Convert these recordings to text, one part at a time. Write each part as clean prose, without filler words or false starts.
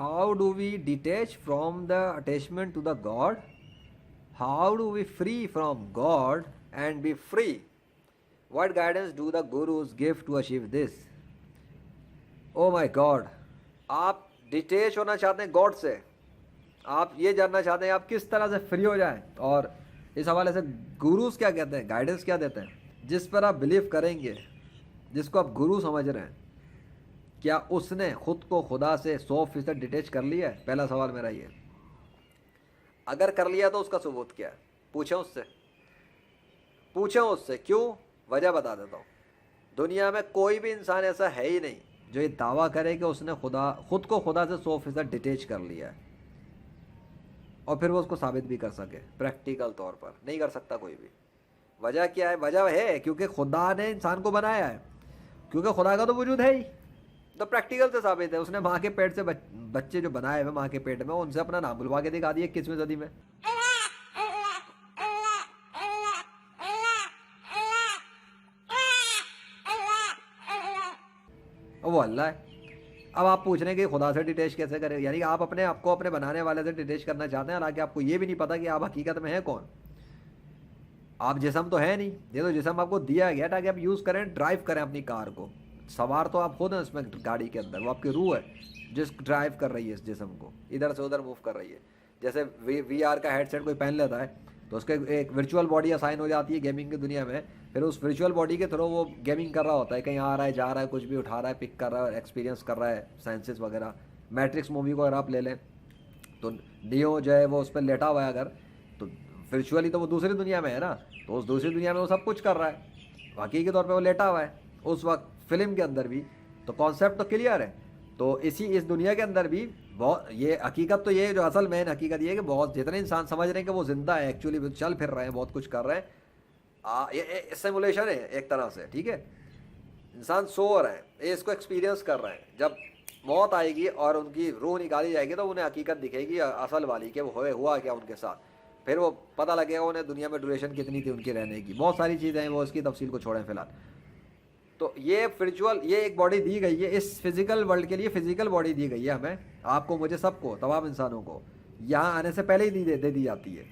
How do we detach from the attachment to the God? How do we free from God and be free? What guidance do the gurus give to achieve this? Oh my God! आप detach होना चाहते हैं God से, आप ये जानना चाहते हैं आप किस तरह से फ्री हो जाएं, और इस हवाले से गुरुज क्या कहते हैं, गाइडेंस क्या देते हैं? जिस पर आप बिलीव करेंगे, जिसको आप गुरु समझ रहे हैं, क्या उसने खुद को खुदा से 100% डिटेच कर लिया है? पहला सवाल मेरा ये। अगर कर लिया तो उसका सबूत क्या है? पूछें उससे, पूछें उससे। क्यों? वजह बता देता हूँ। दुनिया में कोई भी इंसान ऐसा है ही नहीं जो ये दावा करे कि उसने खुद को खुदा से 100% डिटेच कर लिया है, और फिर वो उसको साबित भी कर सके प्रैक्टिकल तौर पर। नहीं कर सकता कोई भी। वजह क्या है? वजह है क्योंकि खुदा ने इंसान को बनाया है, क्योंकि खुदा का तो वजूद है ही, तो प्रैक्टिकल से साबित है। उसने माँ के पेट से बच्चे जो बनाए हुए माँ के पेट में, उनसे अपना नाम बुलवा के दिखा दिए 21वीं सदी में। और वो अल्लाह है। अब आप पूछ रहे हैं कि खुदा से डिटेच कैसे करें, यानी कि आप अपने आपको अपने बनाने वाले से डिटेच करना चाहते हैं, हालांकि आपको ये भी नहीं पता कि आप हकीकत में हैं कौन। आप जिस्म तो है नहीं, ये तो जिस्म आपको दिया गया ताकि आप यूज़ करें, ड्राइव करें अपनी कार को। सवार तो आप खुद हैं इसमें गाड़ी के अंदर, वो आपकी रूह है जिस ड्राइव कर रही है इस जिस्म को, इधर से उधर मूव कर रही है। जैसे VR का हेडसेट कोई पहन लेता है तो उसके एक वर्चुअल बॉडी असाइन हो जाती है गेमिंग की दुनिया में, फिर उस वर्चुअल बॉडी के थ्रू वो गेमिंग कर रहा होता है, कहीं आ रहा है, जा रहा है, कुछ भी उठा रहा है, पिक कर रहा है, एक्सपीरियंस कर रहा है, सेंसेस वगैरह। मैट्रिक्स मूवी को अगर आप ले लें तो नियो जो है वो उस पर लेटा हुआ है अगर, तो वर्चुअली तो वो दूसरी दुनिया में है ना, तो उस दूसरी दुनिया में वो सब कुछ कर रहा है, हकीकी तौर पर वो लेटा हुआ है उस वक्त फिल्म के अंदर भी। तो कॉन्सेप्ट तो क्लियर है। तो इस दुनिया के अंदर भी बहुत, ये हकीकत तो ये जो असल मेन हकीकत ये है कि बहुत जितने इंसान समझ रहे हैं कि वो जिंदा है, एक्चुअली चल फिर रहे हैं, बहुत कुछ कर रहे हैं, ये सिमुलेशन है एक तरह से, ठीक है। इंसान सो रहे हैं, ये इसको एक्सपीरियंस कर रहे हैं। जब मौत आएगी और उनकी रूह निकाली जाएगी तो उन्हें हकीकत दिखेगी असल वाली कि वो हुआ क्या उनके साथ, फिर वो पता लगेगा उन्हें दुनिया में ड्यूरेशन कितनी थी उनकी रहने की, बहुत सारी चीज़ें हैं, वो इसकी तफसील को छोड़ें फिलहाल। तो ये वर्चुअल, ये एक बॉडी दी गई है इस फिजिकल वर्ल्ड के लिए, फिजिकल बॉडी दी गई है हमें, आपको, मुझे, सबको, तमाम इंसानों को यहाँ आने से पहले ही दे दी जाती है।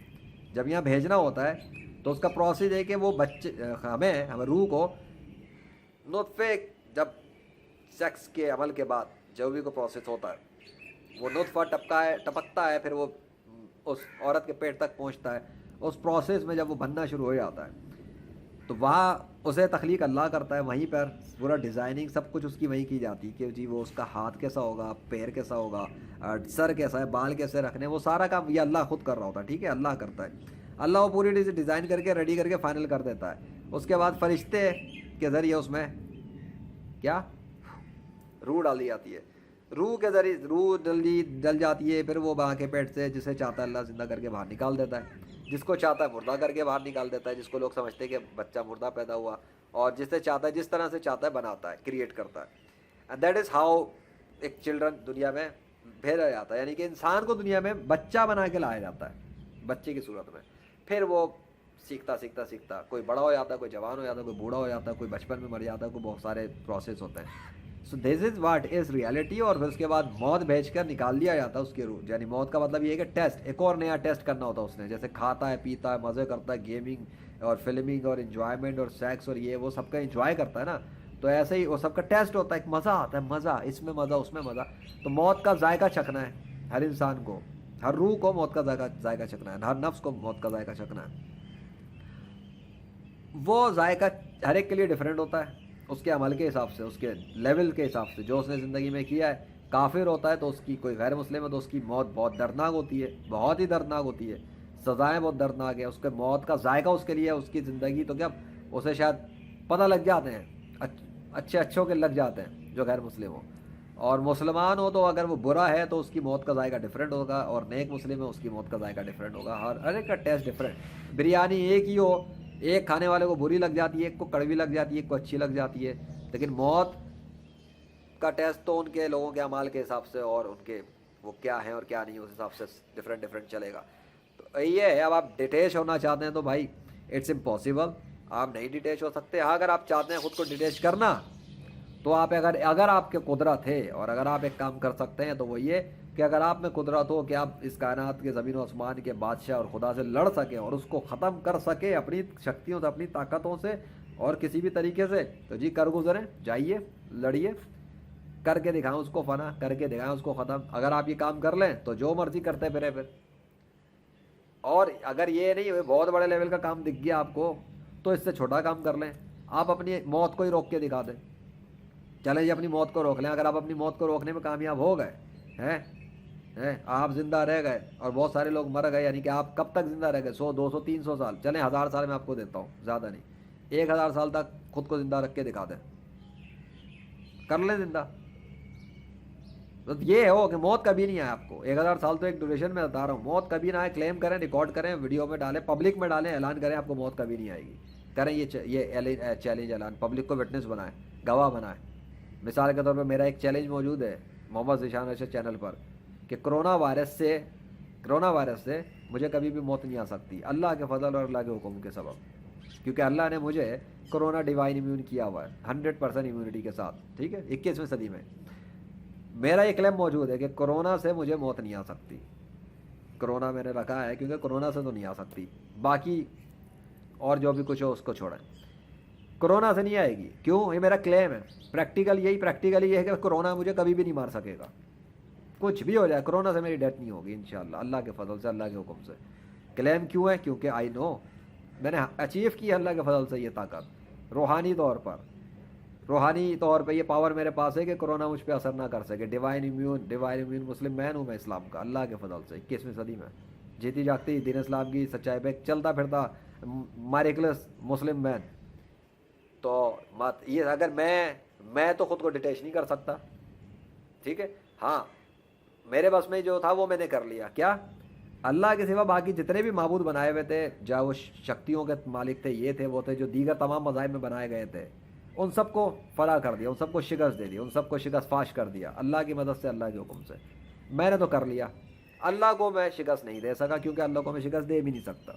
जब यहाँ भेजना होता है तो उसका प्रोसेस है कि वो बच्चे हमें रूह को नुत्फे, जब सेक्स के अमल के बाद जो भी को प्रोसेस होता है, वो नुत्फा टपकता है, फिर वो उस औरत के पेट तक पहुँचता है। उस प्रोसेस में जब वो बनना शुरू हो जाता है तो वहाँ उसे तख्लीक अल्लाह करता है, वहीं पर पूरा डिज़ाइनिंग सब कुछ उसकी वहीं की जाती है कि जी वो उसका हाथ कैसा होगा, पैर कैसा होगा, सर कैसा है, बाल कैसे रखने, वो सारा काम ये अल्लाह खुद कर रहा होता है, ठीक है, अल्लाह करता है। अल्लाह वो पूरी डिज़ाइन करके रेडी करके फाइनल कर देता है। उसके बाद फरिश्ते के ज़रिए उसमें क्या रूह डाली जाती है, रूह के ज़रिए रूह डल जाती है, फिर वो वहाँ के पेट से जिसे चाहता है अल्लाह जिंदा करके बाहर निकाल देता है, जिसको चाहता है मुर्दा करके बाहर निकाल देता है, जिसको लोग समझते हैं कि बच्चा मुर्दा पैदा हुआ, और जिसे चाहता है जिस तरह से चाहता है बनाता है, क्रिएट करता है। एंड दैट इज़ हाउ एक चिल्ड्रन दुनिया में भेजा जाता है, यानी कि इंसान को दुनिया में बच्चा बना के लाया जाता है बच्चे की सूरत में। फिर वो सीखता सीखता सीखता कोई बड़ा हो जाता है, कोई जवान हो जाता है, कोई बूढ़ा हो जाता है, कोई बचपन में मर जाता है, कोई बहुत सारे प्रोसेस होते हैं। So this is what is reality. और फिर उसके बाद मौत भेज कर निकाल दिया जाता है उसकी रूह, यानी मौत का मतलब ये है कि टेस्ट, एक और नया टेस्ट करना होता है उसने, जैसे खाता है, पीता है, मज़े करता है, गेमिंग और फिल्मिंग और इन्जॉयमेंट और सेक्स और ये वो सबका इंजॉय करता है ना, तो ऐसे ही वो सबका टेस्ट होता है, एक मज़ा आता है, मज़ा इसमें मज़ा उसमें मज़ा। तो मौत का जायका चखना है हर इंसान को, हर रूह को मौत का जायका चखना है, हर नफ्स को मौत का जायका चखना है। वो जायका हर एक के लिए डिफरेंट होता है, उसके अमल के हिसाब से, उसके लेवल के हिसाब से, जो उसने ज़िंदगी में किया है। काफिर होता है तो उसकी, कोई गैर मुस्लिम है तो उसकी मौत बहुत दर्दनाक होती है, बहुत ही दर्दनाक होती है, सज़ाएँ बहुत दर्दनाक है, उसके मौत का जायका उसके लिए, उसकी ज़िंदगी तो क्या उसे शायद पता लग जाते हैं, अच्छे अच्छों के लग जाते हैं जो गैर मुस्लिम हो। और मुसलमान हो तो अगर वो बुरा है तो उसकी मौत का जायका डिफरेंट होगा, और नेक मुस्लिम है उसकी मौत का जायका डिफरेंट होगा, हर एक का टेस्ट डिफरेंट। बिरयानी एक ही हो, एक खाने वाले को बुरी लग जाती है, एक को कड़वी लग जाती है, एक को अच्छी लग जाती है, लेकिन मौत का टेस्ट तो उनके लोगों के अमाल के हिसाब से और उनके वो क्या है और क्या नहीं, उस हिसाब से डिफरेंट डिफरेंट चलेगा। तो ये है, अब आप डिटेच होना चाहते हैं तो भाई इट्स इम्पॉसिबल, आप नहीं डिटेच हो सकते। हाँ, अगर आप चाहते हैं खुद को डिटेच करना तो आप अगर आपके कुदरत है और अगर आप एक काम कर सकते हैं तो वो ये کہ اگر آپ میں قدرت ہو کہ آپ اس کائنات کے زمین و آسمان کے بادشاہ اور خدا سے لڑ سکیں اور اس کو ختم کر سکیں اپنی شکتیوں سے، اپنی طاقتوں سے اور کسی بھی طریقے سے، تو جی کر گزریں، جائیے لڑیے، کر کے دکھائیں اس کو فنا، کر کے دکھائیں اس کو ختم۔ اگر آپ یہ کام کر لیں تو جو مرضی کرتے پھرے پھر۔ اور اگر یہ نہیں بہت بڑے لیول کا کام دکھ گیا آپ کو تو اس سے چھوٹا کام کر لیں، آپ اپنی موت کو ہی روک کے دکھا دیں۔ چلیں جی اپنی موت کو روک لیں، اگر آپ اپنی موت کو روکنے میں کامیاب ہو گئے ہیں، آپ زندہ رہ گئے اور بہت سارے لوگ مر گئے، یعنی کہ آپ کب تک زندہ رہ گئے؟ 100 200 300 سال، چلیں 1000 سال میں آپ کو دیتا ہوں، زیادہ نہیں، 1000 سال تک خود کو زندہ رکھ کے دکھا دیں، کر لیں زندہ۔ تو یہ ہو کہ موت کبھی نہیں آئے آپ کو، 1000 سال تو ایک ڈیوریشن میں بتا رہا ہوں، موت کبھی نہ آئے، کلیم کریں، ریکارڈ کریں، ویڈیو میں ڈالیں، پبلک میں ڈالیں، اعلان کریں آپ کو موت کبھی نہیں آئے گی، کریں یہ چیلنج اعلان، پبلک کو وٹنس بنائیں، گواہ بنائیں۔ مثال کے طور پہ میرا ایک چیلنج موجود ہے محمد ذیشان ارشد چینل پر کہ کرونا وائرس سے مجھے کبھی بھی موت نہیں آ سکتی، اللہ کے فضل اور اللہ کے حکم کے سبب، کیونکہ اللہ نے مجھے کرونا ڈیوائن امیون کیا ہوا ہے 100% امیونٹی کے ساتھ، ٹھیک ہے، 21ویں صدی میں میرا یہ کلیم موجود ہے کہ کرونا سے مجھے موت نہیں آ سکتی، کرونا میں نے رکھا ہے کیونکہ کرونا سے تو نہیں آ سکتی، باقی اور جو بھی کچھ ہو اس کو چھوڑیں، کرونا سے نہیں آئے گی، کیوں؟ یہ میرا کلیم ہے، پریکٹیکلی یہ ہے کہ کرونا مجھے کبھی بھی نہیں مار سکے گا، کچھ بھی ہو جائے کرونا سے میری ڈیتھ نہیں ہوگی انشاءاللہ، اللہ کے فضل سے، اللہ کے حکم سے۔ کلیم کیوں ہے؟ کیونکہ آئی نو میں نے اچیو کی اللہ کے فضل سے یہ طاقت، روحانی طور پہ یہ پاور میرے پاس ہے کہ کرونا مجھ پہ اثر نہ کر سکے، ڈیوائن امیون مسلم مین ہوں میں اسلام کا، اللہ کے فضل سے 21ویں صدی میں جیتی جاگتی دین اسلام کی سچائی پہ چلتا پھرتا میریکلس مسلم مین۔ تو یہ اگر میں تو خود کو ڈیٹیچ نہیں کر سکتا، ٹھیک ہے، ہاں میرے بس میں جو تھا وہ میں نے کر لیا، کیا؟ اللہ کے سوا باقی جتنے بھی معبود بنائے ہوئے تھے، چاہے وہ شکتیوں کے مالک تھے، یہ تھے وہ تھے، جو دیگر تمام مذاہب میں بنائے گئے تھے، ان سب کو فنا کر دیا، ان سب کو شکست دے دی، ان سب کو شکست فاش کر دیا اللہ کی مدد سے، اللہ کے حکم سے۔ میں نے تو کر لیا، اللہ کو میں شکست نہیں دے سکا، کیونکہ اللہ کو میں شکست دے بھی نہیں سکتا،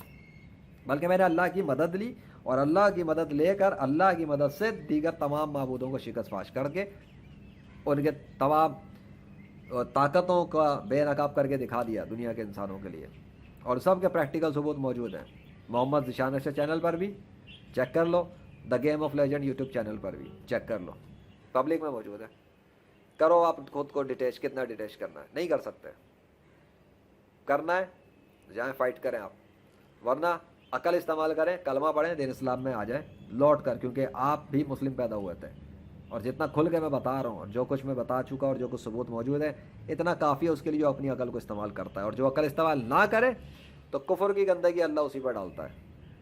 بلکہ میں نے اللہ کی مدد لی، اور اللہ کی مدد لے کر اللہ کی مدد سے دیگر تمام معبودوں کو شکست فاش کر کے ان کے تمام طاقتوں کا بے نقاب کر کے دکھا دیا دنیا کے انسانوں کے لیے، اور سب کے پریکٹیکل ثبوت موجود ہیں، محمد ذیشان ارشد چینل پر بھی چیک کر لو، the game of legend YouTube channel پر بھی چیک کر لو، پبلک میں موجود ہے، کرو آپ خود کو ڈیٹیچ، کتنا ڈیٹیچ کرنا ہے، نہیں کر سکتے، کرنا ہے جائیں فائٹ کریں آپ، ورنہ عقل استعمال کریں، کلمہ پڑھیں، دین اسلام میں آ جائیں لوٹ کر، کیونکہ آپ بھی مسلم پیدا ہوئے تھے، اور جتنا کھل کے میں بتا رہا ہوں اور جو کچھ میں بتا چکا اور جو کچھ ثبوت موجود ہے اتنا کافی ہے اس کے لیے جو اپنی عقل کو استعمال کرتا ہے، اور جو عقل استعمال نہ کرے تو کفر کی گندگی اللہ اسی پر ڈالتا ہے،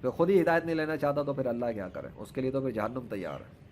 پھر خود ہی ہدایت نہیں لینا چاہتا تو پھر اللہ کیا کرے، اس کے لیے تو پھر جہنم تیار ہے۔